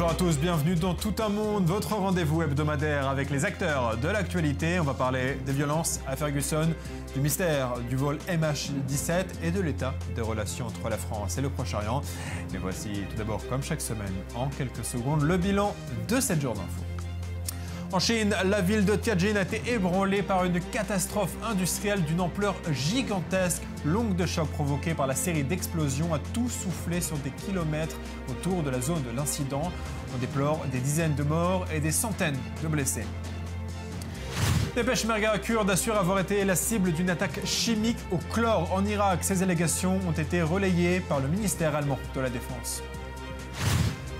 Bonjour à tous, bienvenue dans Tout un monde, votre rendez-vous hebdomadaire avec les acteurs de l'actualité. On va parler des violences à Ferguson, du mystère du vol MH17 et de l'état des relations entre la France et le Proche-Orient. Mais voici tout d'abord, comme chaque semaine, en quelques secondes, le bilan de 7 jours d'info. En Chine, la ville de Tianjin a été ébranlée par une catastrophe industrielle d'une ampleur gigantesque. L'onde de choc provoquée par la série d'explosions a tout soufflé sur des kilomètres autour de la zone de l'incident. On déplore des dizaines de morts et des centaines de blessés. Les peshmerga kurdes assurent avoir été la cible d'une attaque chimique au chlore en Irak. Ces allégations ont été relayées par le ministère allemand de la Défense.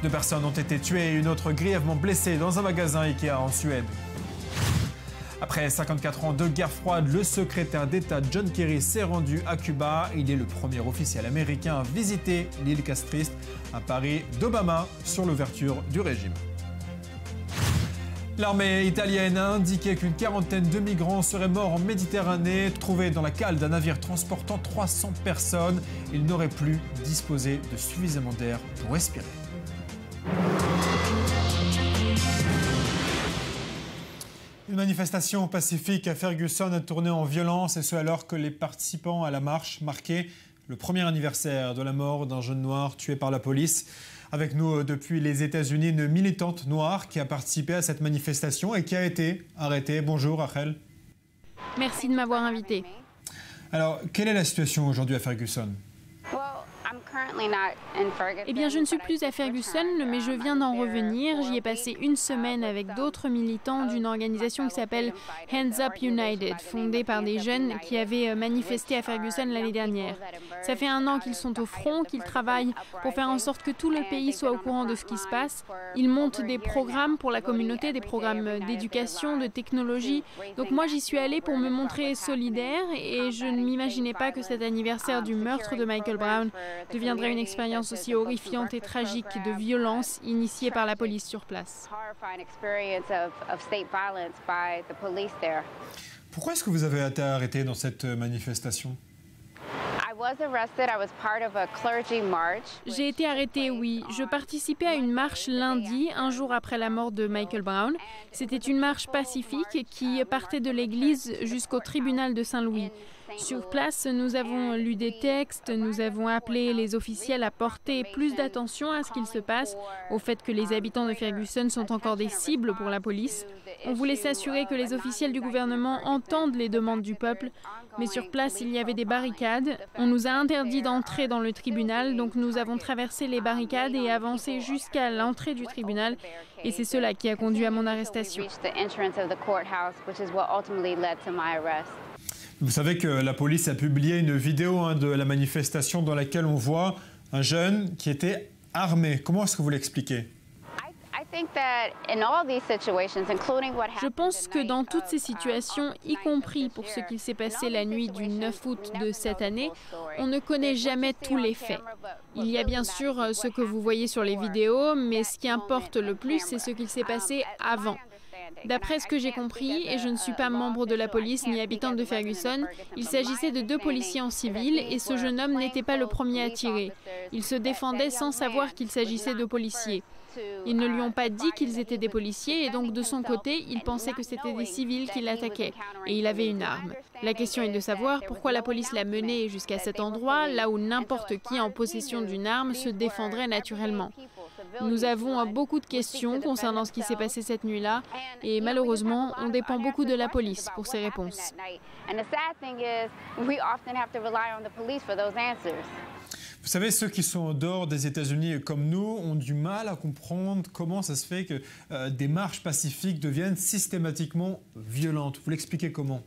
2 personnes ont été tuées et une autre grièvement blessée dans un magasin Ikea en Suède. Après 54 ans de guerre froide, le secrétaire d'État John Kerry s'est rendu à Cuba. Il est le premier officiel américain à visiter l'île castriste, un pari d'Obama sur l'ouverture du régime. L'armée italienne a indiqué qu'une quarantaine de migrants seraient morts en Méditerranée, trouvés dans la cale d'un navire transportant 300 personnes. Ils n'auraient plus disposé de suffisamment d'air pour respirer. Une manifestation pacifique à Ferguson a tourné en violence, et ce alors que les participants à la marche marquaient le premier anniversaire de la mort d'un jeune noir tué par la police. Avec nous depuis les États-Unis, une militante noire qui a participé à cette manifestation et qui a été arrêtée. Bonjour Rachel. Merci de m'avoir invité. Alors, quelle est la situation aujourd'hui à Ferguson ? Eh bien, je ne suis plus à Ferguson, mais je viens d'en revenir. J'y ai passé une semaine avec d'autres militants d'une organisation qui s'appelle Hands Up United, fondée par des jeunes qui avaient manifesté à Ferguson l'année dernière. Ça fait 1 an qu'ils sont au front, qu'ils travaillent pour faire en sorte que tout le pays soit au courant de ce qui se passe. Ils montent des programmes pour la communauté, des programmes d'éducation, de technologie. Donc moi, j'y suis allée pour me montrer solidaire et je ne m'imaginais pas que cet anniversaire du meurtre de Michael Brown deviendrait une expérience aussi horrifiante et tragique de violence initiée par la police sur place. Pourquoi est-ce que vous avez été arrêté dans cette manifestation ? J'ai été arrêtée, oui. Je participais à une marche lundi, un jour après la mort de Michael Brown. C'était une marche pacifique qui partait de l'église jusqu'au tribunal de Saint-Louis. Sur place, nous avons lu des textes, nous avons appelé les officiels à porter plus d'attention à ce qu'il se passe, au fait que les habitants de Ferguson sont encore des cibles pour la police. On voulait s'assurer que les officiels du gouvernement entendent les demandes du peuple, mais sur place, il y avait des barricades. On nous a interdit d'entrer dans le tribunal, donc nous avons traversé les barricades et avancé jusqu'à l'entrée du tribunal, et c'est cela qui a conduit à mon arrestation. Vous savez que la police a publié une vidéo de la manifestation dans laquelle on voit un jeune qui était armé. Comment est-ce que vous l'expliquez ? Je pense que dans toutes ces situations, y compris pour ce qu'il s'est passé la nuit du 9 août de cette année, on ne connaît jamais tous les faits. Il y a bien sûr ce que vous voyez sur les vidéos, mais ce qui importe le plus, c'est ce qu'il s'est passé avant. D'après ce que j'ai compris, et je ne suis pas membre de la police ni habitante de Ferguson, il s'agissait de 2 policiers en civil et ce jeune homme n'était pas le premier à tirer. Il se défendait sans savoir qu'il s'agissait de policiers. Ils ne lui ont pas dit qu'ils étaient des policiers et donc de son côté, il pensait que c'était des civils qui l'attaquaient et il avait une arme. La question est de savoir pourquoi la police l'a mené jusqu'à cet endroit, là où n'importe qui en possession d'une arme se défendrait naturellement. Nous avons beaucoup de questions concernant ce qui s'est passé cette nuit-là et malheureusement, on dépend beaucoup de la police pour ces réponses. Vous savez, ceux qui sont en dehors des États-Unis comme nous ont du mal à comprendre comment ça se fait que des marches pacifiques deviennent systématiquement violentes. Vous l'expliquez comment ?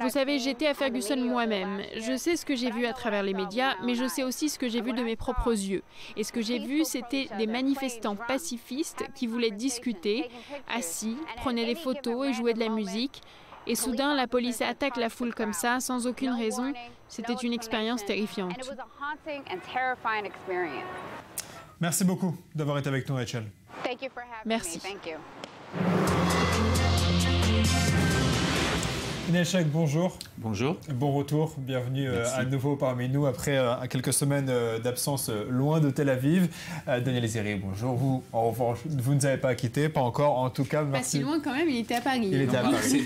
Vous savez, j'étais à Ferguson moi-même. Je sais ce que j'ai vu à travers les médias, mais je sais aussi ce que j'ai vu de mes propres yeux. Et ce que j'ai vu, c'était des manifestants pacifistes qui voulaient discuter, assis, prenaient des photos et jouaient de la musique. Et soudain, la police attaque la foule comme ça, sans aucune raison. C'était une expérience terrifiante. Merci beaucoup d'avoir été avec nous, Rachel. Merci. Inel Chek, bonjour. Bonjour. Bon retour, bienvenue à nouveau parmi nous après quelques semaines d'absence loin de Tel Aviv. Daniel Ezeri, bonjour. Vous, en revanche, vous ne nous avez pas quitté, pas encore. En tout cas, merci. Pas si loin quand même, il était à Paris.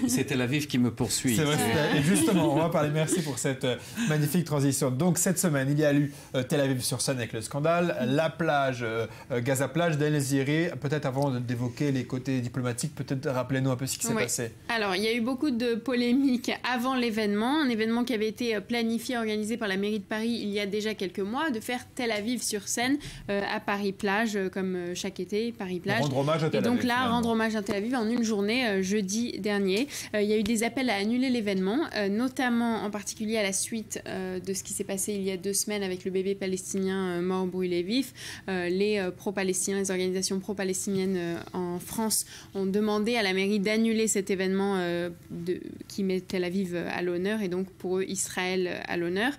C'est Tel Aviv qui me poursuit. C'est vrai, et justement, on va parler. Merci pour cette magnifique transition. Donc cette semaine, il y a eu Tel Aviv sur scène avec le scandale, la plage, Gaza plage, Daniel Ezeri. Peut-être avant d'évoquer les côtés diplomatiques, peut-être rappelez-nous un peu ce qui s'est passé. Alors, il y a eu beaucoup de polémiques avant l'événement. Un événement qui avait été planifié, organisé par la mairie de Paris il y a déjà quelques mois, de faire Tel Aviv sur scène à Paris-Plage, comme chaque été, Paris-Plage. Rendre hommage à Tel Aviv. Et donc là, rendre hommage à Tel Aviv en une journée, jeudi dernier. Il y a eu des appels à annuler l'événement, notamment en particulier à la suite de ce qui s'est passé il y a 2 semaines avec le bébé palestinien mort brûlé vif. Les pro-palestiniens, les organisations pro-palestiniennes en France ont demandé à la mairie d'annuler cet événement qui met Tel Aviv à l'honneur et donc pour eux Israël à l'honneur.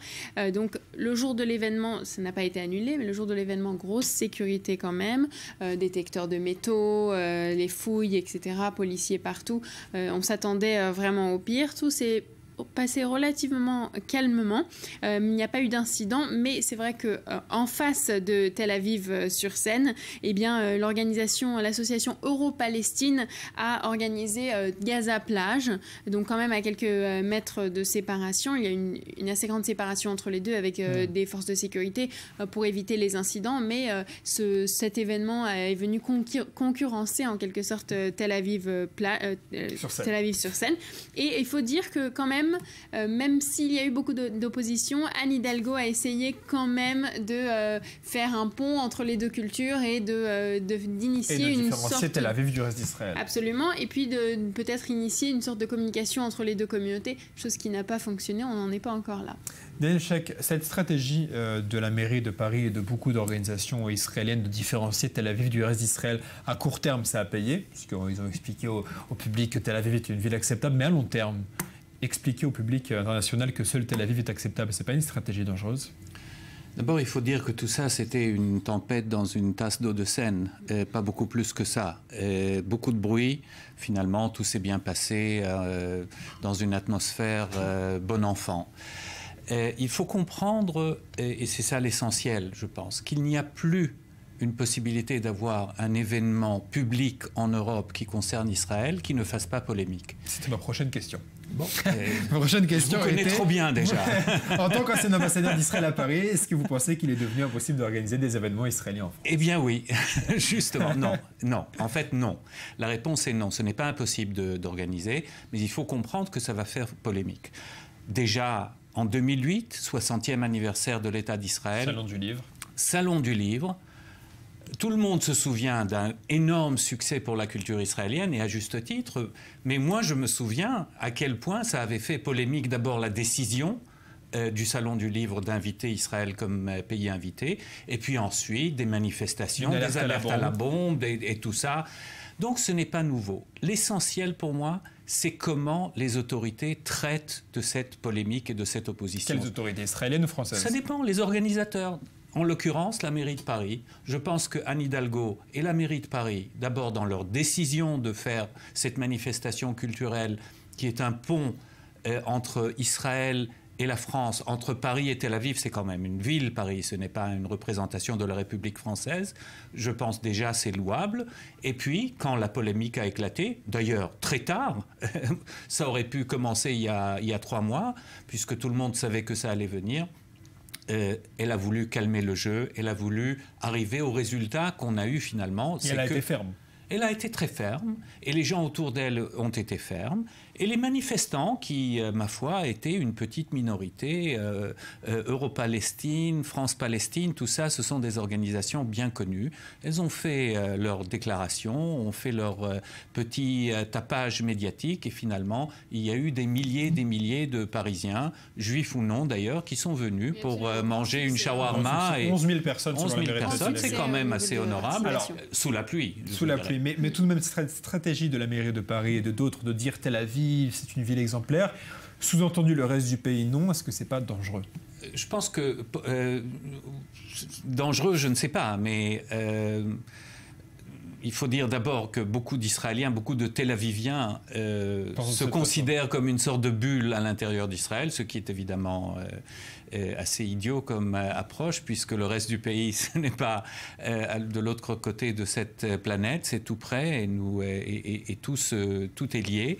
Donc le jour de l'événement, ça n'a pas été annulé, mais le jour de l'événement, grosse sécurité quand même, détecteurs de métaux, les fouilles, etc., policiers partout. On s'attendait vraiment au pire. Tout s'est passé relativement calmement. Il n'y a pas eu d'incident, mais c'est vrai que en face de Tel Aviv sur scène, eh bien l'association Euro-Palestine a organisé Gaza plage, donc quand même à quelques mètres de séparation. Il y a une assez grande séparation entre les deux avec des forces de sécurité pour éviter les incidents, mais cet événement est venu concurrencer en quelque sorte Tel Aviv sur scène. Et il faut dire que quand même s'il y a eu beaucoup d'opposition, Anne Hidalgo a essayé quand même de faire un pont entre les deux cultures et d'initier une sorte... Tel Aviv du reste d'Israël. Absolument, et puis de peut-être initier une sorte de communication entre les deux communautés, chose qui n'a pas fonctionné, on n'en est pas encore là. Daniel Sheikh, cette stratégie de la mairie de Paris et de beaucoup d'organisations israéliennes de différencier Tel Aviv du reste d'Israël, à court terme, ça a payé, puisqu'ils ont expliqué au public que Tel Aviv est une ville acceptable, mais à long terme, expliquer au public international que seul Tel Aviv est acceptable, ce n'est pas une stratégie dangereuse? D'abord, il faut dire que tout ça, c'était une tempête dans une tasse d'eau de Seine, pas beaucoup plus que ça. Beaucoup de bruit, finalement, tout s'est bien passé dans une atmosphère bon enfant. Il faut comprendre, et c'est ça l'essentiel, je pense, qu'il n'y a plus une possibilité d'avoir un événement public en Europe qui concerne Israël qui ne fasse pas polémique. C'était ma prochaine question. Bon, ma prochaine question je vous connais trop bien déjà. En tant qu'ancien ambassadeur d'Israël à Paris, est-ce que vous pensez qu'il est devenu impossible d'organiser des événements israéliens en France? Eh bien oui, justement, non. En fait, non. La réponse est non. Ce n'est pas impossible d'organiser, mais il faut comprendre que ça va faire polémique. Déjà, en 2008, 60e anniversaire de l'État d'Israël. Salon du livre. Salon du livre. Tout le monde se souvient d'un énorme succès pour la culture israélienne, et à juste titre. Mais moi, je me souviens à quel point ça avait fait polémique. D'abord, la décision du Salon du livre d'inviter Israël comme pays invité. Et puis ensuite, des manifestations, des alertes à la bombe et tout ça. Donc, ce n'est pas nouveau. L'essentiel pour moi, c'est comment les autorités traitent de cette polémique et de cette opposition. Quelles autorités, israéliennes ou françaises? Ça dépend, les organisateurs. En l'occurrence, la mairie de Paris. Je pense que Anne Hidalgo et la mairie de Paris, d'abord dans leur décision de faire cette manifestation culturelle qui est un pont entre Israël et la France, entre Paris et Tel Aviv, c'est quand même une ville, Paris, ce n'est pas une représentation de la République française. Je pense déjà c'est louable. Et puis, quand la polémique a éclaté, d'ailleurs très tard, ça aurait pu commencer il y a 3 mois, puisque tout le monde savait que ça allait venir, elle a voulu calmer le jeu, elle a voulu arriver au résultat qu'on a eu finalement. Et elle a été ferme. Elle a été très ferme, et les gens autour d'elle ont été fermes. Et les manifestants, qui, ma foi, étaient une petite minorité, Euro-Palestine, France-Palestine, tout ça, ce sont des organisations bien connues. Elles ont fait leurs déclarations, ont fait leur petit tapage médiatique, et finalement, il y a eu des milliers de Parisiens, juifs ou non d'ailleurs, qui sont venus pour manger une shawarma. 11 000 personnes. 11 000 personnes, c'est quand même assez honorable. Alors, sous la pluie. Sous la pluie. Mais tout de même, cette stratégie de la mairie de Paris et de d'autres de dire Tel Aviv, c'est une ville exemplaire, sous-entendu le reste du pays non, est-ce que c'est pas dangereux? Je pense que dangereux, je ne sais pas, mais il faut dire d'abord que beaucoup d'Israéliens, beaucoup de Tel Aviviens se considèrent comme une sorte de bulle à l'intérieur d'Israël, ce qui est évidemment assez idiot comme approche, puisque le reste du pays, ce n'est pas de l'autre côté de cette planète, c'est tout près et tout est lié.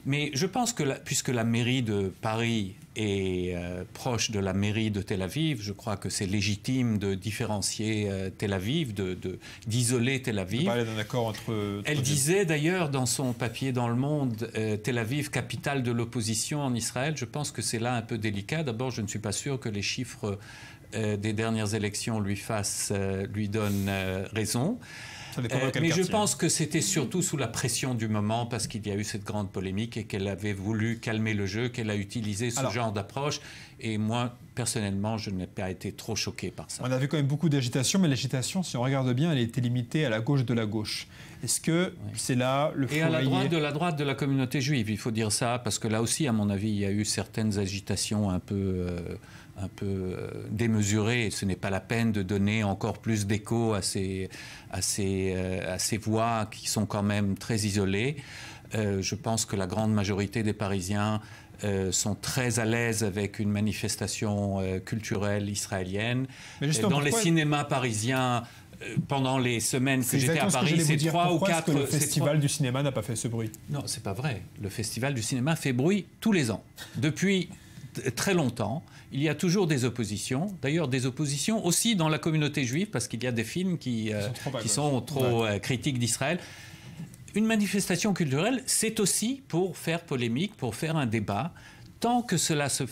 Mais je pense que puisque la mairie de Paris est proche de la mairie de Tel Aviv, je crois que c'est légitime de différencier Tel Aviv, d'isoler Tel Aviv. Parler d'un accord entre Elle disait d'ailleurs dans son papier dans Le Monde, Tel Aviv, capitale de l'opposition en Israël. Je pense que c'est là un peu délicat. D'abord, je ne suis pas sûr que les chiffres des dernières élections lui donnent raison. Mais je pense que c'était surtout sous la pression du moment, parce qu'il y a eu cette grande polémique et qu'elle avait voulu calmer le jeu, qu'elle a utilisé ce genre d'approche. Et moi, personnellement, je n'ai pas été trop choqué par ça. On a vu quand même beaucoup d'agitation, mais l'agitation, si on regarde bien, elle était limitée à la gauche de la gauche. Est-ce que c'est là le foyer... Et à la droite de la communauté juive, il faut dire ça, parce que là aussi, à mon avis, il y a eu certaines agitations un peu démesurées, et ce n'est pas la peine de donner encore plus d'écho à ces voix qui sont quand même très isolées. Je pense que la grande majorité des Parisiens sont très à l'aise avec une manifestation culturelle israélienne. Dans les cinémas parisiens, pendant les semaines que j'étais à Paris, c'est 3 ou 4... Pourquoi est-ce que le festival du cinéma n'a pas fait ce bruit? Non, c'est pas vrai. Le festival du cinéma fait bruit tous les ans. Depuis très longtemps, il y a toujours des oppositions. D'ailleurs, des oppositions aussi dans la communauté juive, parce qu'il y a des films qui sont trop critiques d'Israël. Une manifestation culturelle, c'est aussi pour faire polémique, pour faire un débat. Tant que cela se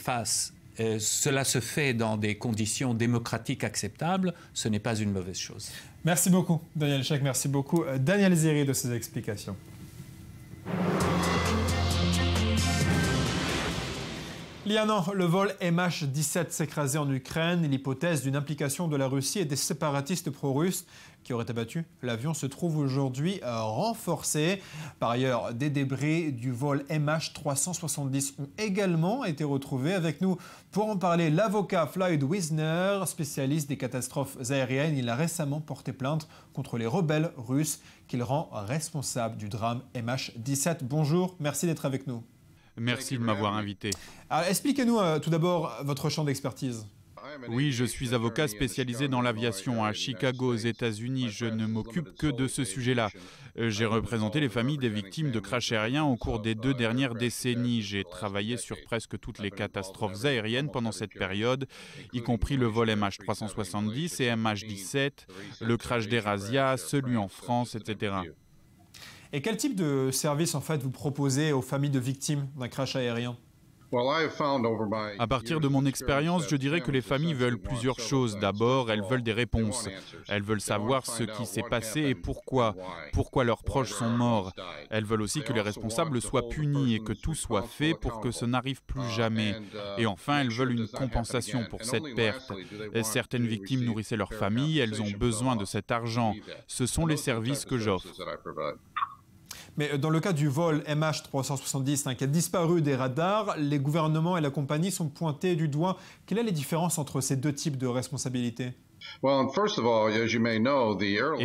fait dans des conditions démocratiques acceptables, ce n'est pas une mauvaise chose. Merci beaucoup, Daniel Sheikh. Merci beaucoup, Daniel Zéry, de ces explications. Liana, le vol MH17 s'écrasait en Ukraine. L'hypothèse d'une implication de la Russie et des séparatistes pro-russes qui auraient abattu l'avion se trouve aujourd'hui renforcée. Par ailleurs, des débris du vol MH370 ont également été retrouvés. Avec nous pour en parler, l'avocat Floyd Wisner, spécialiste des catastrophes aériennes. Il a récemment porté plainte contre les rebelles russes qu'il rend responsables du drame MH17. Bonjour, merci d'être avec nous. Merci de m'avoir invité. Expliquez-nous tout d'abord votre champ d'expertise. Oui, je suis avocat spécialisé dans l'aviation à Chicago, aux États-Unis. Je ne m'occupe que de ce sujet-là. J'ai représenté les familles des victimes de crashs aériens au cours des 2 dernières décennies. J'ai travaillé sur presque toutes les catastrophes aériennes pendant cette période, y compris le vol MH370 et MH17, le crash d'Erasia, celui en France, etc. Et quel type de service en fait vous proposez aux familles de victimes d'un crash aérien? À partir de mon expérience, je dirais que les familles veulent plusieurs choses. D'abord, elles veulent des réponses. Elles veulent savoir ce qui s'est passé et pourquoi leurs proches sont morts. Elles veulent aussi que les responsables soient punis et que tout soit fait pour que ce n'arrive plus jamais. Et enfin, elles veulent une compensation pour cette perte. Certaines victimes nourrissaient leur famille, elles ont besoin de cet argent. Ce sont les services que j'offre. Mais dans le cas du vol MH370 qui a disparu des radars, les gouvernements et la compagnie sont pointés du doigt. Quelle est la différence entre ces deux types de responsabilités? Eh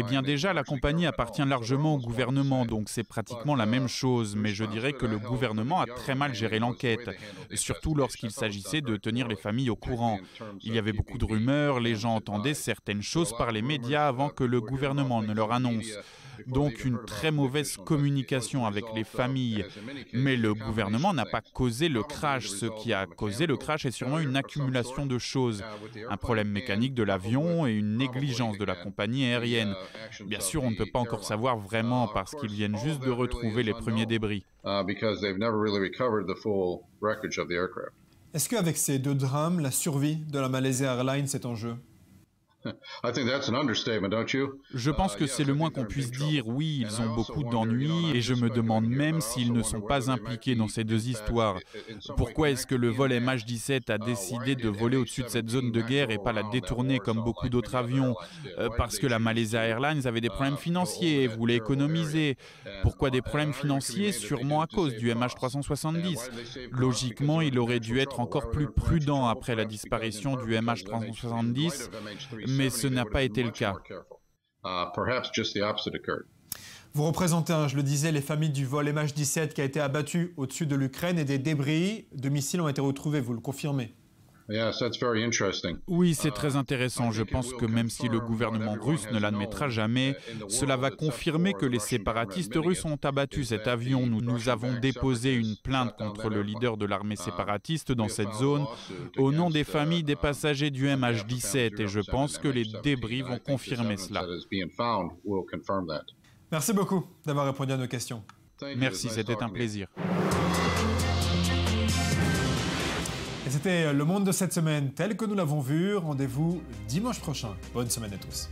bien déjà, la compagnie appartient largement au gouvernement, donc c'est pratiquement la même chose. Mais je dirais que le gouvernement a très mal géré l'enquête, surtout lorsqu'il s'agissait de tenir les familles au courant. Il y avait beaucoup de rumeurs, les gens entendaient certaines choses par les médias avant que le gouvernement ne leur annonce. Donc une très mauvaise communication avec les familles. Mais le gouvernement n'a pas causé le crash. Ce qui a causé le crash est sûrement une accumulation de choses. Un problème mécanique de l'avion et une négligence de la compagnie aérienne. Bien sûr, on ne peut pas encore savoir vraiment parce qu'ils viennent juste de retrouver les premiers débris. Est-ce qu'avec ces 2 drames, la survie de la Malaysia Airlines est en jeu? Je pense que c'est le moins qu'on puisse dire. Oui, ils ont beaucoup d'ennuis et je me demande même s'ils ne sont pas impliqués dans ces 2 histoires. Pourquoi est-ce que le vol MH17 a décidé de voler au-dessus de cette zone de guerre et pas la détourner comme beaucoup d'autres avions? Parce que la Malaysia Airlines avait des problèmes financiers et voulait économiser. Pourquoi des problèmes financiers? Sûrement à cause du MH370. Logiquement, il aurait dû être encore plus prudent après la disparition du MH370. Mais ce n'a pas été le cas. Vous représentez, je le disais, les familles du vol MH17 qui a été abattu au-dessus de l'Ukraine et des débris de missiles ont été retrouvés, vous le confirmez? Oui, c'est très intéressant. Je pense que même si le gouvernement russe ne l'admettra jamais, cela va confirmer que les séparatistes russes ont abattu cet avion. Nous avons déposé une plainte contre le leader de l'armée séparatiste dans cette zone au nom des familles des passagers du MH17 et je pense que les débris vont confirmer cela. Merci beaucoup d'avoir répondu à nos questions. Merci, c'était un plaisir. Et c'était Le Monde de cette semaine tel que nous l'avons vu. Rendez-vous dimanche prochain. Bonne semaine à tous.